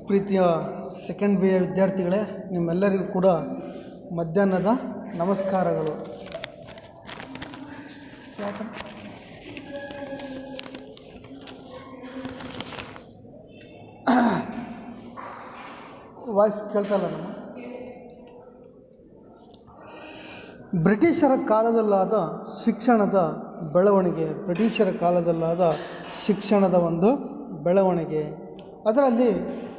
ಪ್ರೀತಿಯ second B A ವಿದ್ಯಾರ್ಥಿಗಳೇ, ನಿಮ್ಮೆಲ್ಲರಿಗೂ ಕೂಡ ಮಧ್ಯಾಹ್ನದ ನಮಸ್ಕಾರಗಳು. ವಾಯ್ಸ್ ಕೇಳ್ತಲ್ಲ ನಮ್ಮ ಬ್ರಿಟಿಷರ ಕಾಲದಲ್ಲಾದ ಶಿಕ್ಷಣದ ಬೆಳವಣಿಗೆ, ಬ್ರಿಟಿಷರ ಕಾಲದಲ್ಲಾದ ಶಿಕ್ಷಣದ ಒಂದು ಬೆಳವಣಿಗೆ, ಅದರಲ್ಲಿ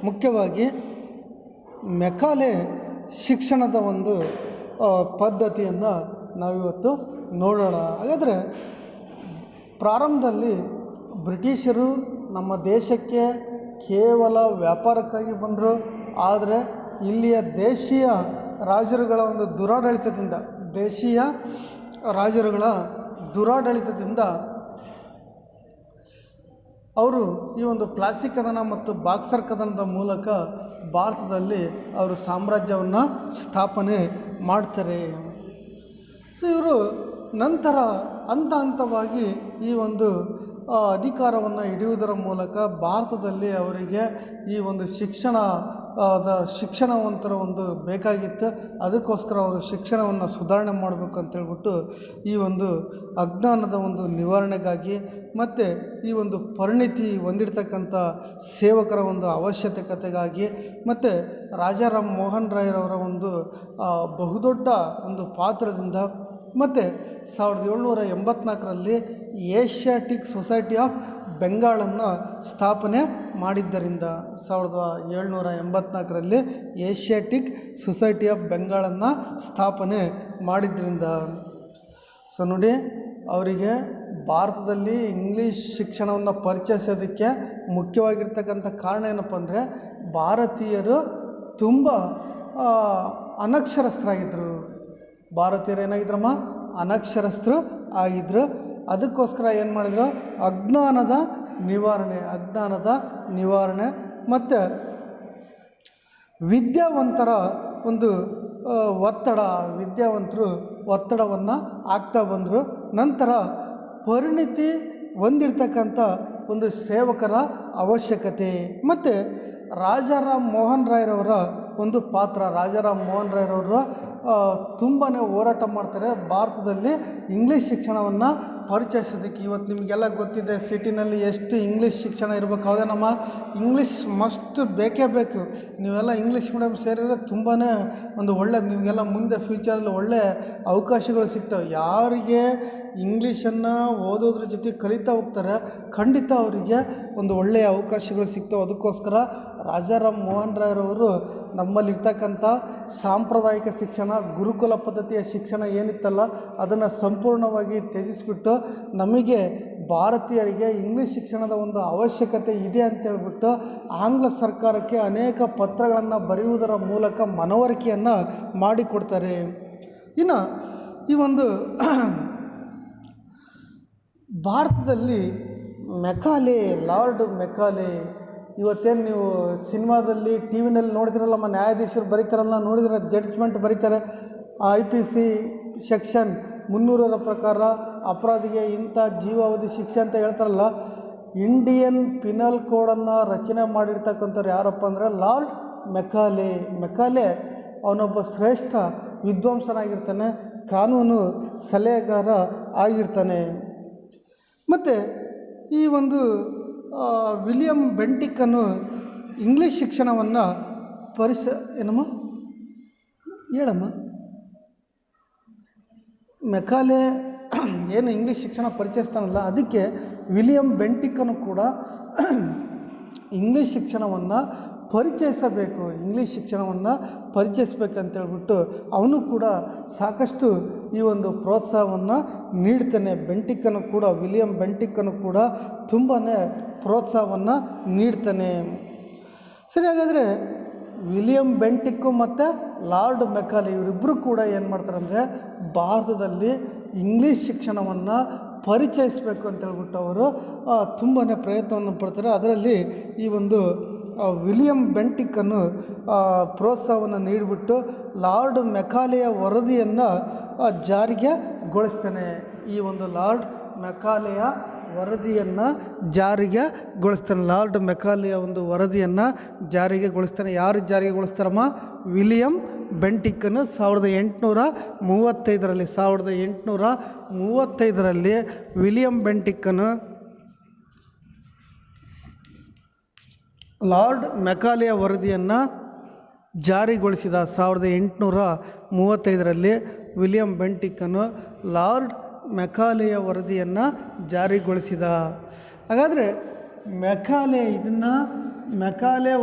ಮುಖ್ಯವಾಗಿ ಮೆಕಾಲೆ ಶಿಕ್ಷಣದ ಒಂದು ಪದ್ಧತಿಯನ್ನು ನಾವಿವತ್ತು ನೋಡೋಣ. ಹಾಗಾದರೆ ಪ್ರಾರಂಭದಲ್ಲಿ ಬ್ರಿಟಿಷರು ನಮ್ಮ ದೇಶಕ್ಕೆ ಕೇವಲ ವ್ಯಾಪಾರಕ್ಕಾಗಿ ಬಂದರು. ಆದರೆ ಇಲ್ಲಿಯ ದೇಶೀಯ ರಾಜರುಗಳ ಒಂದು ದುರಾಡಳಿತದಿಂದ, ದೇಶೀಯ ರಾಜರುಗಳ ದುರಾಡಳಿತದಿಂದ ಅವರು ಈ ಒಂದು ಪ್ಲಾಸಿ ಕದನ ಮತ್ತು ಬಾಕ್ಸರ್ ಕದನದ ಮೂಲಕ ಭಾರತದಲ್ಲಿ ಅವರು ಸಾಮ್ರಾಜ್ಯವನ್ನು ಸ್ಥಾಪನೆ ಮಾಡ್ತಾರೆ. ಸೊ ಇವರು ನಂತರ ಹಂತ ಹಂತವಾಗಿ ಈ ಒಂದು ಅಧಿಕಾರವನ್ನು ಹಿಡಿಯುವುದರ ಮೂಲಕ ಭಾರತದಲ್ಲಿ ಅವರಿಗೆ ಈ ಒಂದು ಶಿಕ್ಷಣವಂತರ ಒಂದು ಬೇಕಾಗಿತ್ತು. ಅದಕ್ಕೋಸ್ಕರ ಅವರು ಶಿಕ್ಷಣವನ್ನು ಸುಧಾರಣೆ ಮಾಡಬೇಕು ಅಂತೇಳ್ಬಿಟ್ಟು ಈ ಒಂದು ಅಜ್ಞಾನದ ಒಂದು ನಿವಾರಣೆಗಾಗಿ ಮತ್ತು ಈ ಒಂದು ಪರಿಣಿತಿ ಹೊಂದಿರತಕ್ಕಂಥ ಸೇವಕರ ಒಂದು ಅವಶ್ಯಕತೆಗಾಗಿ ಮತ್ತು ರಾಜಾರಾಮ್ ಮೋಹನ್ ರಾಯ್ರವರ ಒಂದು ಬಹುದೊಡ್ಡ ಒಂದು ಪಾತ್ರದಿಂದ ಮತ್ತು 1784ರಲ್ಲಿ ಏಷ್ಯಾಟಿಕ್ ಸೊಸೈಟಿ ಆಫ್ ಬೆಂಗಾಳನ್ನು ಸ್ಥಾಪನೆ ಮಾಡಿದ್ದರಿಂದ, 1784ರಲ್ಲಿ ಏಷ್ಯಾಟಿಕ್ ಸೊಸೈಟಿ ಆಫ್ ಬೆಂಗಾಳನ್ನು ಸ್ಥಾಪನೆ ಮಾಡಿದ್ದರಿಂದ ಸೊ ನೋಡಿ, ಅವರಿಗೆ ಭಾರತದಲ್ಲಿ ಇಂಗ್ಲೀಷ್ ಶಿಕ್ಷಣವನ್ನು ಪರಿಚಯಿಸೋದಕ್ಕೆ ಮುಖ್ಯವಾಗಿರ್ತಕ್ಕಂಥ ಕಾರಣ ಏನಪ್ಪ ಅಂದರೆ, ಭಾರತೀಯರು ತುಂಬ ಅನಕ್ಷರಸ್ಥರಾಗಿದ್ದರು. ಭಾರತೀಯರು ಏನಾಗಿದ್ರಮ್ಮ? ಅನಕ್ಷರಸ್ಥರು ಆಗಿದ್ದರು. ಅದಕ್ಕೋಸ್ಕರ ಏನು ಮಾಡಿದ್ರು? ಅಜ್ಞಾನದ ನಿವಾರಣೆ ಮತ್ತು ವಿದ್ಯಾವಂತರ ಒಂದು ಒತ್ತಡವನ್ನು ಹಾಕ್ತಾ ಬಂದರು. ನಂತರ ಪರಿಣಿತಿ ಹೊಂದಿರತಕ್ಕಂಥ ಒಂದು ಸೇವಕರ ಅವಶ್ಯಕತೆ ಮತ್ತು ರಾಜಾರಾಮ್ ಮೋಹನ್ ರಾಯ್ರವರ ಒಂದು ಪಾತ್ರ. ರಾಜಾರಾಮ್ ಮೋಹನ್ ರಾಯ್ರವರು ತುಂಬಾ ಹೋರಾಟ ಮಾಡ್ತಾರೆ ಭಾರತದಲ್ಲಿ ಇಂಗ್ಲೀಷ್ ಶಿಕ್ಷಣವನ್ನು ಪರಿಚಯಿಸೋದಕ್ಕೆ. ಇವತ್ತು ನಿಮಗೆಲ್ಲ ಗೊತ್ತಿದೆ, ಸಿಟಿನಲ್ಲಿ ಎಷ್ಟು ಇಂಗ್ಲೀಷ್ ಶಿಕ್ಷಣ ಇರಬೇಕು. ಹೌದೇ ನಮ್ಮ ಇಂಗ್ಲೀಷ್ ಮಸ್ಟ್ ಬೇಕೇ ಬೇಕು. ನೀವೆಲ್ಲ ಇಂಗ್ಲೀಷ್ ಮೀಡಿಯಮ್ ಸೇರಿದರೆ ತುಂಬಾ ಒಂದು ಒಳ್ಳೆಯದು. ನಿಮಗೆಲ್ಲ ಮುಂದೆ ಫ್ಯೂಚರಲ್ಲಿ ಒಳ್ಳೆಯ ಅವಕಾಶಗಳು ಸಿಗ್ತವೆ. ಯಾರಿಗೆ ಇಂಗ್ಲೀಷನ್ನು ಓದೋದ್ರ ಜೊತೆ ಕಲಿತಾ ಹೋಗ್ತಾರೆ, ಖಂಡಿತ ಅವರಿಗೆ ಒಂದು ಒಳ್ಳೆಯ ಅವಕಾಶಗಳು ಸಿಗ್ತವೆ. ಅದಕ್ಕೋಸ್ಕರ ರಾಜಾರಾಮ್ ಮೋಹನ್ ರಾಯ್ರವರು ನಮ್ಮಲ್ಲಿರ್ತಕ್ಕಂಥ ಸಾಂಪ್ರದಾಯಿಕ ಶಿಕ್ಷಣ, ಗುರುಕುಲ ಪದ್ಧತಿಯ ಶಿಕ್ಷಣ ಏನಿತ್ತಲ್ಲ, ಅದನ್ನು ಸಂಪೂರ್ಣವಾಗಿ ತ್ಯಜಿಸಿಬಿಟ್ಟು ನಮಗೆ ಭಾರತೀಯರಿಗೆ ಇಂಗ್ಲೀಷ್ ಶಿಕ್ಷಣದ ಒಂದು ಅವಶ್ಯಕತೆ ಇದೆ ಅಂತೇಳ್ಬಿಟ್ಟು ಆಂಗ್ಲ ಸರ್ಕಾರಕ್ಕೆ ಅನೇಕ ಪತ್ರಗಳನ್ನು ಬರೆಯುವುದರ ಮೂಲಕ ಮನವರಿಕೆಯನ್ನು ಮಾಡಿಕೊಡ್ತಾರೆ. ಇನ್ನು ಈ ಒಂದು ಭಾರತದಲ್ಲಿ ಲಾರ್ಡ್ ಮೆಕಾಲೆ, ಇವತ್ತೇನು ನೀವು ಸಿನಿಮಾದಲ್ಲಿ ಟಿ ವಿನಲ್ಲಿ ನೋಡಿದಿರಲ್ಲಮ್ಮ, ನ್ಯಾಯಾಧೀಶರು ಬರೀತಾರಲ್ಲ, ನೋಡಿದ್ರೆ ಜಡ್ಜ್ಮೆಂಟ್ ಬರೀತಾರೆ. IPC ಸೆಕ್ಷನ್ 300ರ ಪ್ರಕಾರ ಅಪರಾಧಿಗೆ ಇಂಥ ಜೀವಾವಧಿ ಶಿಕ್ಷೆ ಅಂತ ಹೇಳ್ತಾರಲ್ಲ. ಇಂಡಿಯನ್ ಪಿನಲ್ ಕೋಡನ್ನು ರಚನೆ ಮಾಡಿರ್ತಕ್ಕಂಥವ್ರು ಯಾರಪ್ಪ ಅಂದರೆ ಲಾರ್ಡ್ ಮೆಕಾಲೆ. ಅವನೊಬ್ಬ ಶ್ರೇಷ್ಠ ವಿದ್ವಾಂಸನಾಗಿರ್ತಾನೆ, ಕಾನೂನು ಸಲಹೆಗಾರ ಆಗಿರ್ತಾನೆ. ಮತ್ತು ಈ ಒಂದು ವಿಲಿಯಂ ಬೆಂಟಿಕ್ಕನ್ನು ಇಂಗ್ಲೀಷ್ ಶಿಕ್ಷಣವನ್ನು ಏನಮ್ಮ ಹೇಳಮ್ಮ, ಮೆಕಾಲೆ ಏನು ಇಂಗ್ಲೀಷ್ ಶಿಕ್ಷಣ ಪರಿಚಯಿಸ್ತಾನಲ್ಲ, ಅದಕ್ಕೆ ವಿಲಿಯಂ ಬೆಂಟಿಕ್ಕನ್ನು ಕೂಡ ಇಂಗ್ಲೀಷ್ ಶಿಕ್ಷಣವನ್ನು ಪರಿಚಯಿಸಬೇಕಂತೇಳ್ಬಿಟ್ಟು ಅವನು ಕೂಡ ಸಾಕಷ್ಟು ಈ ಒಂದು ಪ್ರೋತ್ಸಾಹವನ್ನು ನೀಡ್ತಾನೆ. ವಿಲಿಯಂ ಬೆಂಟಿಕ್ಕನ್ನು ಕೂಡ ತುಂಬಾ ಪ್ರೋತ್ಸಾಹವನ್ನು ನೀಡ್ತಾನೆ. ಸರಿ, ಹಾಗಾದರೆ ವಿಲಿಯಂ ಬೆಂಟಿಕ್ಕು ಮತ್ತು ಲಾರ್ಡ್ ಮೆಕಾಲೆ ಇವರಿಬ್ಬರು ಕೂಡ ಏನು ಮಾಡ್ತಾರೆ ಅಂದರೆ ಭಾರತದಲ್ಲಿ ಇಂಗ್ಲೀಷ್ ಶಿಕ್ಷಣವನ್ನು ಪರಿಚಯಿಸಬೇಕು ಅಂತೇಳ್ಬಿಟ್ಟು ಅವರು ತುಂಬಾ ಪ್ರಯತ್ನವನ್ನು ಪಡ್ತಾರೆ. ಅದರಲ್ಲಿ ಈ ಒಂದು ವಿಲಿಯಂ ಬೆಂಟಿಕ್ಕನ್ನು ಪ್ರೋತ್ಸಾಹವನ್ನು ನೀಡಿಬಿಟ್ಟು ಲಾರ್ಡ್ ಮೆಕಾಲೆಯ ವರದಿಯನ್ನು ಜಾರಿಗೆ ಗೊಳಿಸ್ತಾನೆ. ಈ ಒಂದು ಲಾರ್ಡ್ ಮೆಕಾಲೆಯ ವರದಿಯನ್ನು ಜಾರಿಗೆಗೊಳಿಸ್ತಾನೆ. ಲಾರ್ಡ್ ಮೆಕಾಲೆಯ ಒಂದು ವರದಿಯನ್ನು ಜಾರಿಗೆಗೊಳಿಸ್ತಾನೆ. ಯಾರು ಜಾರಿಗೆಗೊಳಿಸ್ತಾರಮ್ಮ? ವಿಲಿಯಂ ಬೆಂಟಿಕ್ಕನ್ನು 1835ರಲ್ಲಿ ವಿಲಿಯಂ ಬೆಂಟಿಕ್ಕನ್ನು ಲಾರ್ಡ್ ಮೆಕಾಲೆಯ ವರದಿಯನ್ನು ಜಾರಿಗೊಳಿಸಿದ. 1835ರಲ್ಲಿ ವಿಲಿಯಂ ಬೆಂಟಿಕ್ಕನ್ನು ಲಾರ್ಡ್ ಮೆಕಾಲೆಯ ವರದಿಯನ್ನು ಜಾರಿಗೊಳಿಸಿದ. ಹಾಗಾದರೆ ಮೆಕಾಲೆ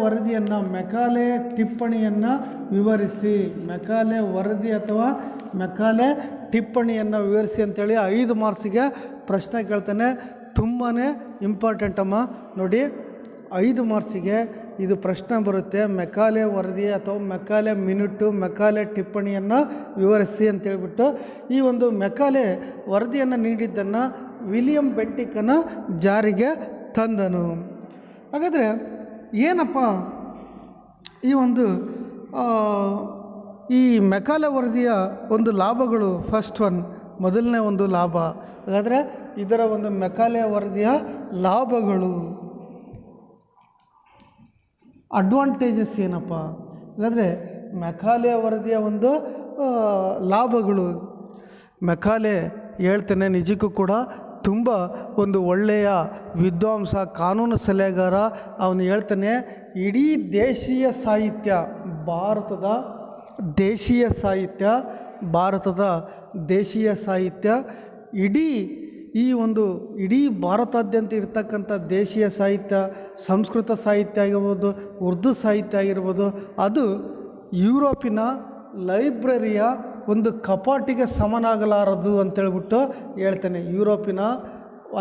ವರದಿಯನ್ನು, ಮೆಕಾಲೆ ಟಿಪ್ಪಣಿಯನ್ನು ವಿವರಿಸಿ, ಮೆಕಾಲೆ ವರದಿ ಅಥವಾ ಮೆಕಾಲೆ ಟಿಪ್ಪಣಿಯನ್ನು ವಿವರಿಸಿ ಅಂತೇಳಿ 5 ಮಾರ್ಕ್ಸಿಗೆ ಪ್ರಶ್ನೆ ಕೇಳ್ತಾನೆ. ತುಂಬಾ ಇಂಪಾರ್ಟೆಂಟ್ ಅಮ್ಮ. ನೋಡಿ, 5 ಮಾರ್ಕ್ಸಿಗೆ ಇದು ಪ್ರಶ್ನೆ ಬರುತ್ತೆ. ಮೆಕಾಲೆ ವರದಿ ಅಥವಾ ಮೆಕಾಲೆ ಮಿನಿಟು, ಮೆಕಾಲೆ ಟಿಪ್ಪಣಿಯನ್ನು ವಿವರಿಸಿ ಅಂತೇಳ್ಬಿಟ್ಟು ಈ ಒಂದು ಮೆಕಾಲೆ ವರದಿಯನ್ನು ನೀಡಿದ್ದನ್ನು ವಿಲಿಯಂ ಬೆಂಟಿಕ್ಕನ್ನು ಜಾರಿಗೆ ತಂದನು. ಹಾಗಾದರೆ ಏನಪ್ಪ ಈ ಮೆಕಾಲೆ ವರದಿಯ ಒಂದು ಲಾಭಗಳು? ಫಸ್ಟ್ ಮೊದಲನೇ ಒಂದು ಲಾಭ. ಹಾಗಾದರೆ ಇದರ ಒಂದು ಮೆಕಾಲೆ ವರದಿಯ ಲಾಭಗಳು, ಅಡ್ವಾಂಟೇಜಸ್ ಏನಪ್ಪ? ಹಾಗಾದರೆ ಮೆಕಾಲೆ ವರದಿಯ ಒಂದು ಲಾಭಗಳು. ಮೆಕಾಲೆ ಹೇಳ್ತಾನೆ, ನಿಜಕ್ಕೂ ಕೂಡ ತುಂಬ ಒಂದು ಒಳ್ಳೆಯ ವಿದ್ವಾಂಸ, ಕಾನೂನು ಸಲಹೆಗಾರ. ಅವನು ಹೇಳ್ತಾನೆ, ಇಡೀ ದೇಶೀಯ ಸಾಹಿತ್ಯ, ಭಾರತದ ದೇಶೀಯ ಸಾಹಿತ್ಯ ಇಡೀ ಭಾರತಾದ್ಯಂತ ಇರ್ತಕ್ಕಂಥ ದೇಶೀಯ ಸಾಹಿತ್ಯ, ಸಂಸ್ಕೃತ ಸಾಹಿತ್ಯ ಆಗಿರ್ಬೋದು, ಉರ್ದು ಸಾಹಿತ್ಯ ಆಗಿರ್ಬೋದು, ಅದು ಯುರೋಪಿನ ಲೈಬ್ರರಿಯ ಒಂದು ಕಪಾಟಿಗೆ ಸಮನಾಗಲಾರದು ಅಂತೇಳ್ಬಿಟ್ಟು ಹೇಳ್ತಾನೆ. ಯುರೋಪಿನ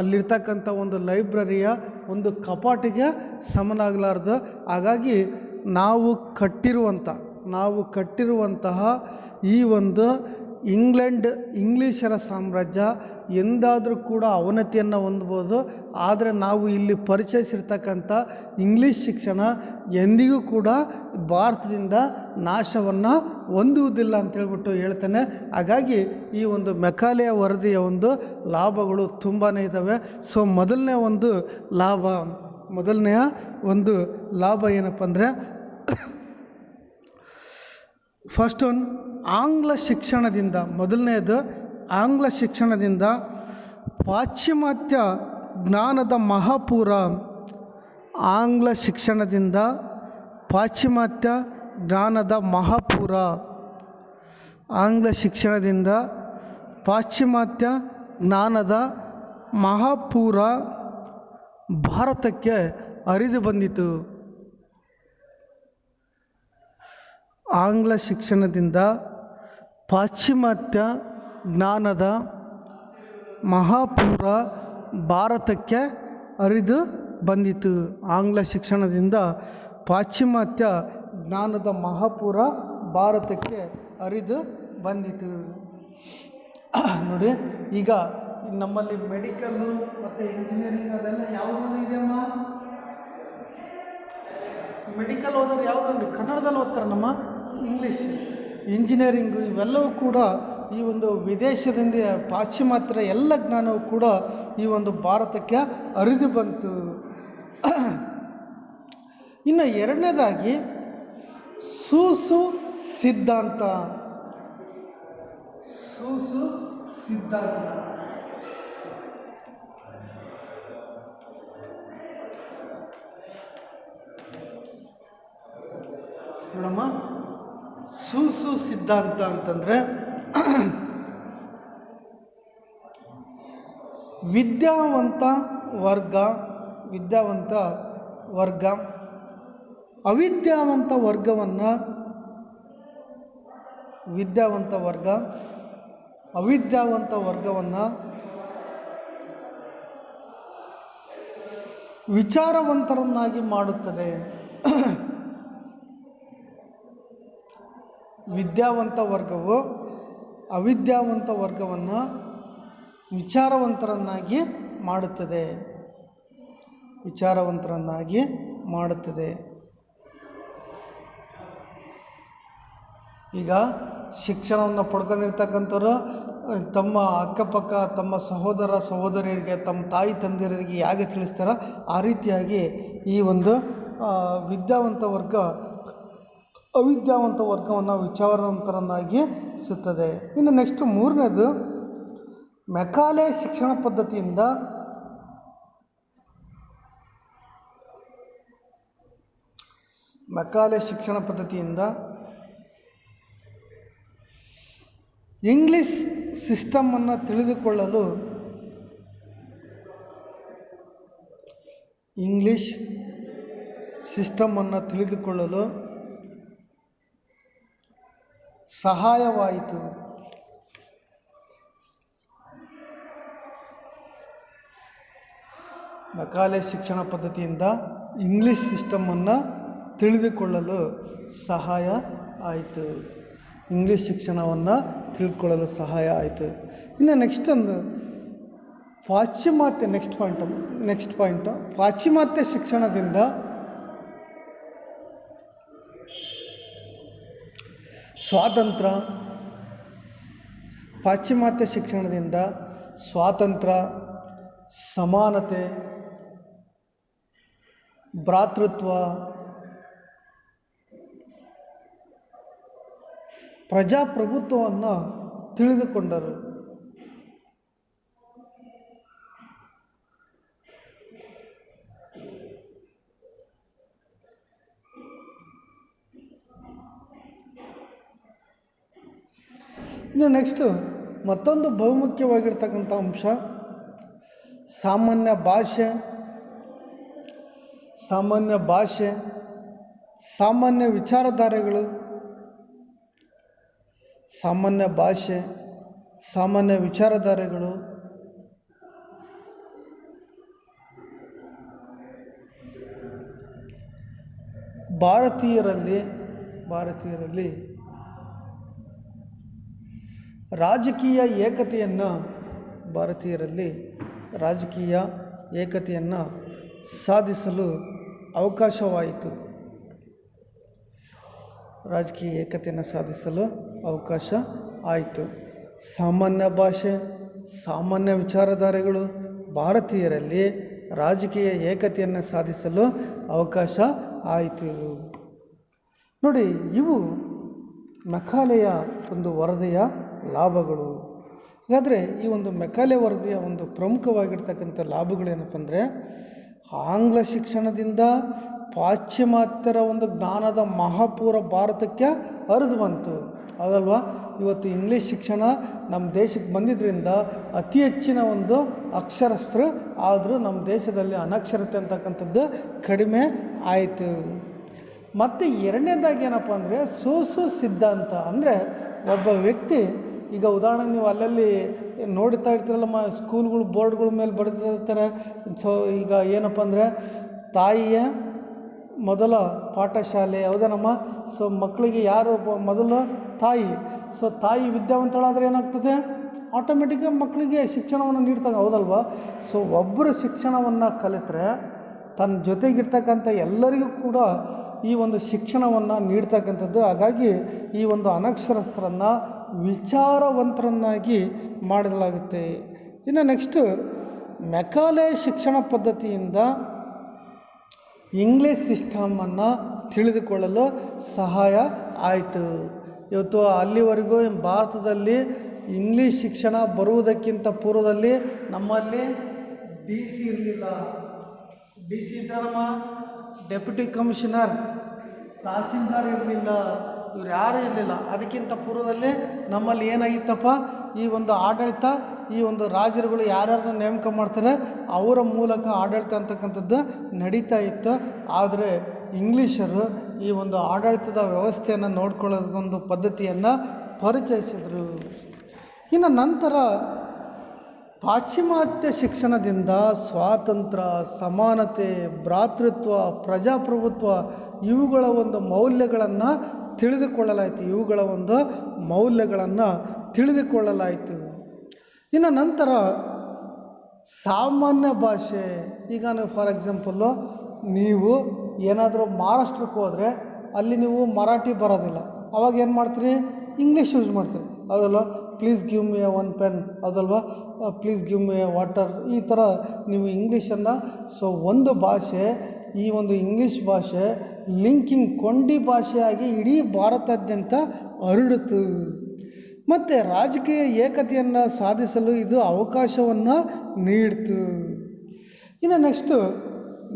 ಅಲ್ಲಿರ್ತಕ್ಕಂಥ ಒಂದು ಲೈಬ್ರರಿಯ ಒಂದು ಕಪಾಟಿಗೆ ಸಮನಾಗಲಾರ್ದು. ಹಾಗಾಗಿ ನಾವು ಕಟ್ಟಿರುವಂತಹ ಈ ಒಂದು ಇಂಗ್ಲೀಷರ ಸಾಮ್ರಾಜ್ಯ ಎಂದಾದರೂ ಕೂಡ ಅವನತಿಯನ್ನು ಹೊಂದ್ಬೋದು. ಆದರೆ ನಾವು ಇಲ್ಲಿ ಪರಿಚಯಿಸಿರ್ತಕ್ಕಂಥ ಇಂಗ್ಲೀಷ್ ಶಿಕ್ಷಣ ಎಂದಿಗೂ ಕೂಡ ಭಾರತದಿಂದ ನಾಶವನ್ನು ಹೊಂದುವುದಿಲ್ಲ ಅಂತೇಳ್ಬಿಟ್ಟು ಹೇಳ್ತಾನೆ. ಹಾಗಾಗಿ ಈ ಒಂದು ಮೆಕಾಲೆಯ ವರದಿಯ ಒಂದು ಲಾಭಗಳು ತುಂಬಾ ಇದ್ದಾವೆ. ಸೊ ಮೊದಲನೆಯ ಒಂದು ಲಾಭ ಏನಪ್ಪ ಅಂದರೆ, ಫಸ್ಟ್ ಆಂಗ್ಲ ಶಿಕ್ಷಣದಿಂದ, ಮೊದಲನೆಯದು ಆಂಗ್ಲ ಶಿಕ್ಷಣದಿಂದ ಪಾಶ್ಚಿಮಾತ್ಯ ಜ್ಞಾನದ ಮಹಾಪೂರ. ಆಂಗ್ಲ ಶಿಕ್ಷಣದಿಂದ ಪಾಶ್ಚಿಮಾತ್ಯ ಜ್ಞಾನದ ಮಹಾಪೂರ. ಆಂಗ್ಲ ಶಿಕ್ಷಣದಿಂದ ಪಾಶ್ಚಿಮಾತ್ಯ ಜ್ಞಾನದ ಮಹಾಪೂರ ಭಾರತಕ್ಕೆ ಹರಿದು ಬಂದಿತು. ಆಂಗ್ಲ ಶಿಕ್ಷಣದಿಂದ ಪಾಶ್ಚಿಮಾತ್ಯ ಜ್ಞಾನದ ಮಹಾಪೂರ ಭಾರತಕ್ಕೆ ಹರಿದು ಬಂದಿತು. ಆಂಗ್ಲ ಶಿಕ್ಷಣದಿಂದ ಪಾಶ್ಚಿಮಾತ್ಯ ಜ್ಞಾನದ ಮಹಾಪೂರ ಭಾರತಕ್ಕೆ ಹರಿದು ಬಂದಿತು. ನೋಡಿ, ಈಗ ನಮ್ಮಲ್ಲಿ ಮೆಡಿಕಲ್ಲು ಮತ್ತು ಇಂಜಿನಿಯರಿಂಗ್ ಅದೆಲ್ಲ ಯಾವುದ್ರಲ್ಲಿ ಇದೆಯಮ್ಮ? ಮೆಡಿಕಲ್ ಓದೋರು ಯಾವುದ್ರಲ್ಲಿ? ಕನ್ನಡದಲ್ಲಿ ಓದ್ತಾರೆ ನಮ್ಮ, ಇಂಗ್ಲೀಷ್. ಇಂಜಿನಿಯರಿಂಗು ಇವೆಲ್ಲವೂ ಕೂಡ ಈ ಒಂದು ವಿದೇಶದಿಂದ ಪಾಶ್ಚಿಮಾತ್ಯರ ಎಲ್ಲ ಜ್ಞಾನವೂ ಕೂಡ ಈ ಒಂದು ಭಾರತಕ್ಕೆ ಹರಿದು ಬಂತು. ಇನ್ನು ಎರಡನೇದಾಗಿ ಸೂಸು ಸಿದ್ಧಾಂತ. ನೋಡಮ್ಮ, ಸೂಸು ಸಿದ್ಧಾಂತ ಅಂತಂದರೆ ವಿದ್ಯಾವಂತ ವರ್ಗ ಅವಿದ್ಯಾವಂತ ವರ್ಗವನ್ನು ವಿಚಾರವಂತರನ್ನಾಗಿ ಮಾಡುತ್ತದೆ. ವಿದ್ಯಾವಂತ ವರ್ಗವು ಅವಿದ್ಯಾವಂತ ವರ್ಗವನ್ನು ವಿಚಾರವಂತರನ್ನಾಗಿ ಮಾಡುತ್ತದೆ. ವಿಚಾರವಂತರನ್ನಾಗಿ ಮಾಡುತ್ತದೆ. ಈಗ ಶಿಕ್ಷಣವನ್ನು ಪಡ್ಕೊಂಡಿರ್ತಕ್ಕಂಥವ್ರು ತಮ್ಮ ಅಕ್ಕಪಕ್ಕ ತಮ್ಮ ಸಹೋದರ ಸಹೋದರಿಯರಿಗೆ ತಮ್ಮ ತಾಯಿ ತಂದೆಯರಿಗೆ ಹೇಗೆ ತಿಳಿಸ್ತಾರೋ ಆ ರೀತಿಯಾಗಿ ಈ ಒಂದು ವಿದ್ಯಾವಂತ ವರ್ಗ ಅವಿದ್ಯಾವಂತ ವರ್ಗವನ್ನು ವಿಚಾರವಂತರನ್ನಾಗಿ ಸುತ್ತದೆ. ಇನ್ನು ನೆಕ್ಸ್ಟ್ ಮೂರನೇದು, ಮೆಕಾಲೆ ಶಿಕ್ಷಣ ಪದ್ಧತಿಯಿಂದ ಇಂಗ್ಲೀಷ್ ಸಿಸ್ಟಮನ್ನು ತಿಳಿದುಕೊಳ್ಳಲು ಸಹಾಯವಾಯಿತು. ಮೆಕಾಲೆ ಶಿಕ್ಷಣ ಪದ್ಧತಿಯಿಂದ ಇಂಗ್ಲೀಷ್ ಸಿಸ್ಟಮನ್ನು ತಿಳಿದುಕೊಳ್ಳಲು ಸಹಾಯ ಆಯಿತು. ಇಂಗ್ಲೀಷ್ ಶಿಕ್ಷಣವನ್ನು ತಿಳಿದುಕೊಳ್ಳಲು ಸಹಾಯ ಆಯಿತು. ಇನ್ನು ನೆಕ್ಸ್ಟ್ ಪಾಶ್ಚಿಮಾತ್ಯ ಶಿಕ್ಷಣದಿಂದ ಸ್ವಾತಂತ್ರ್ಯ, ಸಮಾನತೆ, ಭ್ರಾತೃತ್ವ, ಪ್ರಜಾಪ್ರಭುತ್ವವನ್ನು ತಿಳಿದುಕೊಂಡರು. ಇನ್ನು ನೆಕ್ಸ್ಟು ಮತ್ತೊಂದು ಬಹುಮುಖ್ಯವಾಗಿರ್ತಕ್ಕಂಥ ಅಂಶ ಸಾಮಾನ್ಯ ಭಾಷೆ, ಸಾಮಾನ್ಯ ವಿಚಾರಧಾರೆಗಳು, ಭಾರತೀಯರಲ್ಲಿ ರಾಜಕೀಯ ಏಕತೆಯನ್ನು ಸಾಧಿಸಲು ಅವಕಾಶವಾಯಿತು. ಅವಕಾಶ ಆಯಿತು. ಸಾಮಾನ್ಯ ಭಾಷೆ, ಸಾಮಾನ್ಯ ವಿಚಾರಧಾರೆಗಳು ಭಾರತೀಯರಲ್ಲಿ ರಾಜಕೀಯ ಏಕತೆಯನ್ನು ಸಾಧಿಸಲು ಅವಕಾಶ ಆಯಿತು. ನೋಡಿ, ಇವು ಮೆಕಾಲೆಯ ಒಂದು ವರದಿಯ ಲಾಭಗಳು. ಹಾಗಾದರೆ ಈ ಒಂದು ಮೆಕಾಲೆ ವರದಿಯ ಒಂದು ಪ್ರಮುಖವಾಗಿರ್ತಕ್ಕಂಥ ಲಾಭಗಳೇನಪ್ಪ ಅಂದರೆ, ಆಂಗ್ಲ ಶಿಕ್ಷಣದಿಂದ ಪಾಶ್ಚಿಮಾತ್ಯರ ಒಂದು ಜ್ಞಾನದ ಮಹಾಪೂರ ಭಾರತಕ್ಕೆ ಹರಿದು ಬಂತು. ಹೌದಲ್ವಾ? ಇವತ್ತು ಇಂಗ್ಲೀಷ್ ಶಿಕ್ಷಣ ನಮ್ಮ ದೇಶಕ್ಕೆ ಬಂದಿದ್ದರಿಂದ ಅತಿ ಹೆಚ್ಚಿನ ಒಂದು ಅಕ್ಷರಸ್ಥರು ಆದರೂ ನಮ್ಮ ದೇಶದಲ್ಲಿ ಅನಕ್ಷರತೆ ಅಂತಕ್ಕಂಥದ್ದು ಕಡಿಮೆ ಆಯಿತು. ಮತ್ತು ಎರಡನೇದಾಗಿ ಏನಪ್ಪ ಅಂದರೆ ಸೋಸು ಸಿದ್ಧಾಂತ. ಅಂದರೆ ಒಬ್ಬ ವ್ಯಕ್ತಿ, ಈಗ ಉದಾಹರಣೆಗೆ ನೀವು ಅಲ್ಲಲ್ಲಿ ನೋಡ್ತಾ ಇರ್ತೀರಲ್ಲಮ್ಮ, ಸ್ಕೂಲ್ಗಳು ಬೋರ್ಡ್ಗಳ ಮೇಲೆ ಬರೆದಿರ್ತಾರೆ. ಸೊ ಈಗ ಏನಪ್ಪ ಅಂದರೆ ತಾಯಿಯ ಮೊದಲ ಪಾಠಶಾಲೆ, ಹೌದೇನಮ್ಮ? ಸೊ ಮಕ್ಕಳಿಗೆ ಯಾರು ಮೊದಲು ತಾಯಿ. ಸೊ ತಾಯಿ ವಿದ್ಯಾವಂತಳಾದರೆ ಏನಾಗ್ತದೆ, ಆಟೋಮೆಟಿಕ್ಕಾಗಿ ಮಕ್ಕಳಿಗೆ ಶಿಕ್ಷಣವನ್ನು ನೀಡ್ತಾಗ, ಹೌದಲ್ವಾ? ಸೊ ಒಬ್ಬರು ಶಿಕ್ಷಣವನ್ನು ಕಲಿತರೆ ತನ್ನ ಜೊತೆಗಿರ್ತಕ್ಕಂಥ ಎಲ್ಲರಿಗೂ ಕೂಡ ಈ ಒಂದು ಶಿಕ್ಷಣವನ್ನು ನೀಡ್ತಕ್ಕಂಥದ್ದು. ಹಾಗಾಗಿ ಈ ಒಂದು ಅನಕ್ಷರಸ್ಥರನ್ನು ವಿಚಾರವಂತರನ್ನಾಗಿ ಮಾಡಲಾಗುತ್ತೆ. ಇನ್ನು ನೆಕ್ಸ್ಟು ಮೆಕಾಲೆ ಶಿಕ್ಷಣ ಪದ್ಧತಿಯಿಂದ ಇಂಗ್ಲೀಷ್ ಸಿಸ್ಟಮನ್ನು ತಿಳಿದುಕೊಳ್ಳಲು ಸಹಾಯ ಆಯಿತು. ಇವತ್ತು ಅಲ್ಲಿವರೆಗೂ ಭಾರತದಲ್ಲಿ ಇಂಗ್ಲೀಷ್ ಶಿಕ್ಷಣ ಬರುವುದಕ್ಕಿಂತ ಪೂರ್ವದಲ್ಲಿ ನಮ್ಮಲ್ಲಿ DC ಇರಲಿಲ್ಲ. DC ಇದ್ದರೆ ನಮ್ಮ ಡೆಪ್ಯೂಟಿ ಕಮಿಷನರ್, ತಹಸೀಲ್ದಾರ್ ಇರಲಿಲ್ಲ, ಇವ್ರು ಯಾರೂ ಇರಲಿಲ್ಲ. ಅದಕ್ಕಿಂತ ಪೂರ್ವದಲ್ಲಿ ನಮ್ಮಲ್ಲಿ ಏನಾಗಿತ್ತಪ್ಪ, ಈ ಒಂದು ಆಡಳಿತ, ಈ ಒಂದು ರಾಜರುಗಳು ಯಾರ್ಯಾರನ್ನ ನೇಮಕ ಮಾಡ್ತಾರೆ ಅವರ ಮೂಲಕ ಆಡಳಿತ ಅಂತಕ್ಕಂಥದ್ದು ನಡೀತಾ ಇತ್ತು. ಆದರೆ ಇಂಗ್ಲೀಷರು ಈ ಒಂದು ಆಡಳಿತದ ವ್ಯವಸ್ಥೆಯನ್ನು ನೋಡ್ಕೊಳ್ಳೋದಕ್ಕೊಂದು ಪದ್ಧತಿಯನ್ನು ಪರಿಚಯಿಸಿದರು. ಇನ್ನು ನಂತರ ಪಾಶ್ಚಿಮಾತ್ಯ ಶಿಕ್ಷಣದಿಂದ ಸ್ವಾತಂತ್ರ್ಯ, ಸಮಾನತೆ, ಭ್ರಾತೃತ್ವ, ಪ್ರಜಾಪ್ರಭುತ್ವ ಇವುಗಳ ಒಂದು ಮೌಲ್ಯಗಳನ್ನು ತಿಳಿದುಕೊಳ್ಳಲಾಯಿತು. ಇನ್ನು ನಂತರ ಸಾಮಾನ್ಯ ಭಾಷೆ. ಈಗ ನೀವು ಫಾರ್ ಎಕ್ಸಾಂಪಲ್ಲು ನೀವು ಏನಾದರೂ ಮಹಾರಾಷ್ಟ್ರಕ್ಕೆ ಹೋದರೆ ಅಲ್ಲಿ ನೀವು ಮರಾಠಿ ಬರೋದಿಲ್ಲ, ಅವಾಗ ಏನು ಮಾಡ್ತೀರಿ, ಇಂಗ್ಲೀಷ್ ಯೂಸ್ ಮಾಡ್ತೀರಿ, ಹೌದಲ್ವ. Please give me a one pen, ಹೌದಲ್ವ, please give me a water, ಈ ಥರ ನೀವು ಇಂಗ್ಲೀಷನ್ನು. ಸೊ ಒಂದು ಭಾಷೆ, ಈ ಒಂದು ಇಂಗ್ಲೀಷ್ ಭಾಷೆ ಲಿಂಕಿಂಗ್ ಕೊಂಡಿ ಭಾಷೆಯಾಗಿ ಇಡೀ ಭಾರತಾದ್ಯಂತ ಹರಡಿತು. ಮತ್ತು ರಾಜಕೀಯ ಏಕತೆಯನ್ನು ಸಾಧಿಸಲು ಇದು ಅವಕಾಶವನ್ನು ನೀಡಿತು. ಇನ್ನು ನೆಕ್ಸ್ಟು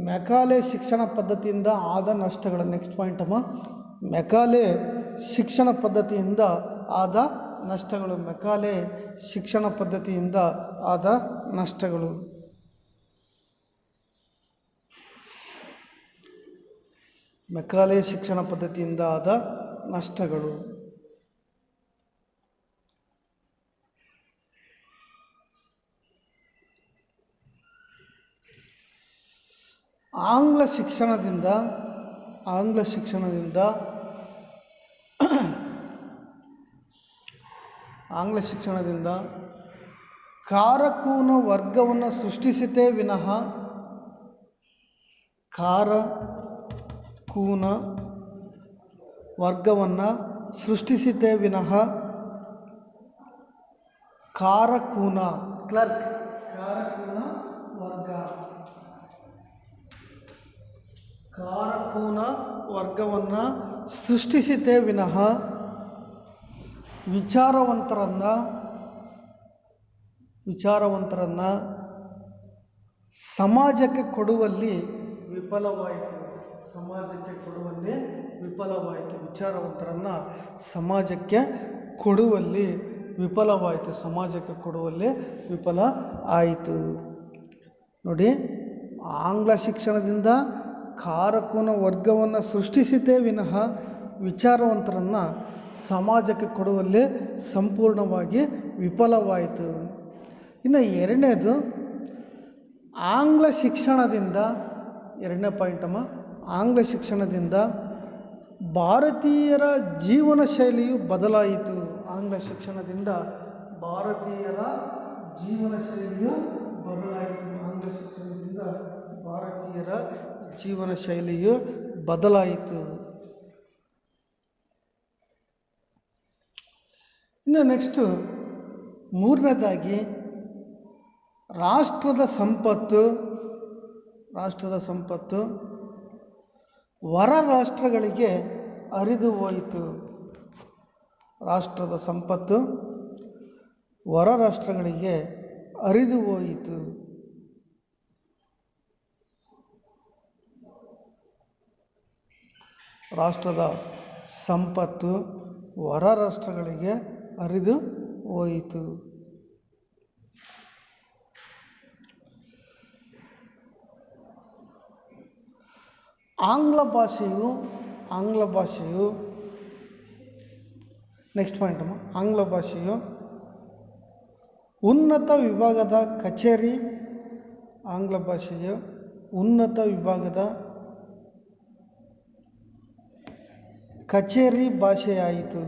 ಮೆಕಾಲೆ ಶಿಕ್ಷಣ ಪದ್ಧತಿಯಿಂದ ಆದ ನಷ್ಟಗಳು. ನೆಕ್ಸ್ಟ್ ಪಾಯಿಂಟ್ ಅಮ್ಮ, ಮೆಕಾಲೆ ಶಿಕ್ಷಣ ಪದ್ಧತಿಯಿಂದ ಆದ ನಷ್ಟಗಳು. ಮೆಕಾಲೆ ಶಿಕ್ಷಣ ಪದ್ಧತಿಯಿಂದ ಆದ ನಷ್ಟಗಳು. ಮೆಕಾಲೆ ಶಿಕ್ಷಣ ಪದ್ಧತಿಯಿಂದ ಆದ ನಷ್ಟಗಳು. ಆಂಗ್ಲ ಶಿಕ್ಷಣದಿಂದ ಕಾರಕೂನ ವರ್ಗವನ್ನು ಸೃಷ್ಟಿಸಿತೇ ವಿನಃ ಕಾರಕೂನ ವರ್ಗವನ್ನು ಸೃಷ್ಟಿಸಿತೇ ವಿನಃ ಕಾರಕೂನ ಕ್ಲರ್ಕ್ ಕಾರಕೂನ ವರ್ಗ ಕಾರಕೂನ ವರ್ಗವನ್ನು ಸೃಷ್ಟಿಸಿತೇ ವಿನಃ ವಿಚಾರವಂತರನ್ನು ಸಮಾಜಕ್ಕೆ ಕೊಡುವಲ್ಲಿ ವಿಫಲವಾಯಿತು. ವಿಚಾರವಂತರನ್ನು ಸಮಾಜಕ್ಕೆ ಕೊಡುವಲ್ಲಿ ವಿಫಲ ಆಯಿತು. ನೋಡಿ, ಆಂಗ್ಲ ಶಿಕ್ಷಣದಿಂದ ಕಾರಕೂನ ವರ್ಗವನ್ನು ಸೃಷ್ಟಿಸಿತೇ ವಿನಃ ವಿಚಾರವಂತರನ್ನು ಸಮಾಜಕ್ಕೆ ಕೊಡುವಲ್ಲಿ ಸಂಪೂರ್ಣವಾಗಿ ವಿಫಲವಾಯಿತು. ಇನ್ನು ಎರಡನೇದು, ಆಂಗ್ಲ ಶಿಕ್ಷಣದಿಂದ, ಎರಡನೇ ಪಾಯಿಂಟಮ್ಮ, ಆಂಗ್ಲ ಶಿಕ್ಷಣದಿಂದ ಭಾರತೀಯರ ಜೀವನ ಶೈಲಿಯು ಬದಲಾಯಿತು. ಆಂಗ್ಲ ಶಿಕ್ಷಣದಿಂದ ಭಾರತೀಯರ ಜೀವನ ಶೈಲಿಯು ಬದಲಾಯಿತು. ಆಂಗ್ಲ ಶಿಕ್ಷಣದಿಂದ ಭಾರತೀಯರ ಜೀವನ ಶೈಲಿಯು ಬದಲಾಯಿತು. ಇನ್ನು ನೆಕ್ಸ್ಟು ಮೂರನೇದಾಗಿ ರಾಷ್ಟ್ರದ ಸಂಪತ್ತು ಹೊರ ರಾಷ್ಟ್ರಗಳಿಗೆ ಹರಿದು ಹೋಯಿತು. ರಾಷ್ಟ್ರದ ಸಂಪತ್ತು ಹೊರ ರಾಷ್ಟ್ರಗಳಿಗೆ ಹರಿದು ಹೋಯಿತು. ರಾಷ್ಟ್ರದ ಸಂಪತ್ತು ಹೊರ ರಾಷ್ಟ್ರಗಳಿಗೆ ಹರಿದು ಹೋಯಿತು. ಆಂಗ್ಲ ಭಾಷೆಯು ನೆಕ್ಸ್ಟ್ ಪಾಯಿಂಟ್ ಅಮ್ಮ, ಆಂಗ್ಲ ಭಾಷೆಯು ಉನ್ನತ ವಿಭಾಗದ ಕಚೇರಿ ಭಾಷೆಯಾಯಿತು.